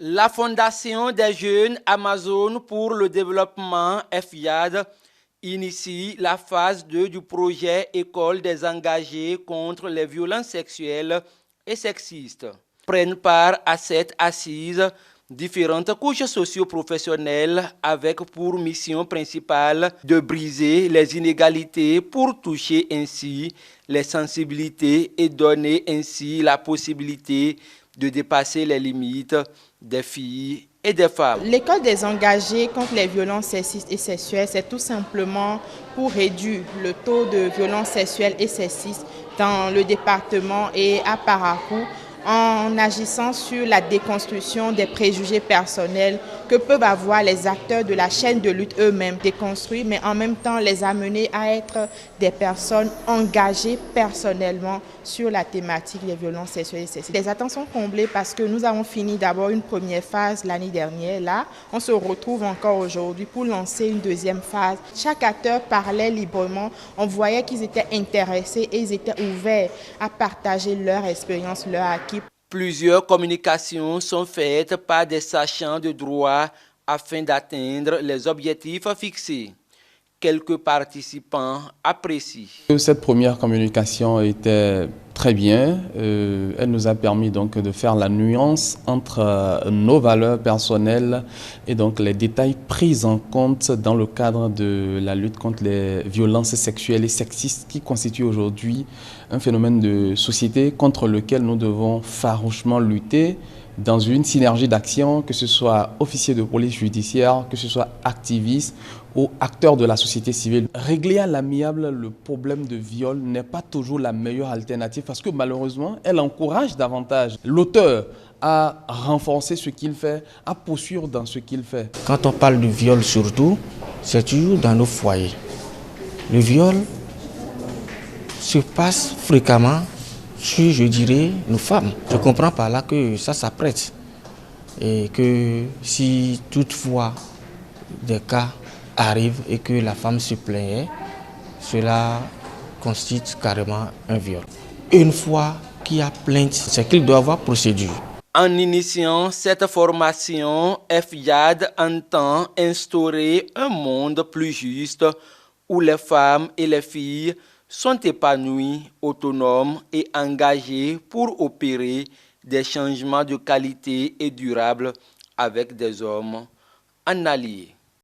La Fondation des jeunes Amazone pour le développement FIAD initie la phase 2 du projet École des engagés contre les violences sexuelles et sexistes. Prennent part à cette assise différentes couches socio-professionnelles avec pour mission principale de briser les inégalités pour toucher ainsi les sensibilités et donner ainsi la possibilité de dépasser les limites des filles et des femmes. L'école des engagés contre les violences sexistes et sexuelles, c'est tout simplement pour réduire le taux de violences sexuelles et sexistes dans le département et à Parakou, en agissant sur la déconstruction des préjugés personnels que peuvent avoir les acteurs de la chaîne de lutte eux-mêmes, déconstruits, mais en même temps les amener à être des personnes engagées personnellement sur la thématique des violences sexuelles et sexistes. Les attentes sont comblées parce que nous avons fini d'abord une première phase l'année dernière. Là, on se retrouve encore aujourd'hui pour lancer une deuxième phase. Chaque acteur parlait librement, on voyait qu'ils étaient intéressés et ils étaient ouverts à partager leur expérience, leur acquis. Plusieurs communications sont faites par des sachants de droit afin d'atteindre les objectifs fixés. Quelques participants apprécient. Cette première communication était très bien. Elle nous a permis donc de faire la nuance entre nos valeurs personnelles et donc les détails pris en compte dans le cadre de la lutte contre les violences sexuelles et sexistes qui constitue aujourd'hui un phénomène de société contre lequel nous devons farouchement lutter dans une synergie d'action, que ce soit officiers de police judiciaire, que ce soit activistes ou acteurs de la société civile. Régler à l'amiable le problème de viol n'est pas toujours la meilleure alternative parce que malheureusement, elle encourage davantage l'auteur à renforcer ce qu'il fait, à poursuivre dans ce qu'il fait. Quand on parle du viol surtout, c'est toujours dans nos foyers. Le viol se passe fréquemment sur, je dirais, nos femmes. Je comprends par là que ça s'apprête et que si toutefois des cas arrivent et que la femme se plaignait, cela constitue carrément un viol. Une fois qu'il y a plainte, c'est qu'il doit y avoir procédure. En initiant cette formation, FIAD entend instaurer un monde plus juste où les femmes et les filles sont épanouies, autonomes et engagées pour opérer des changements de qualité et durables avec des hommes en alliés.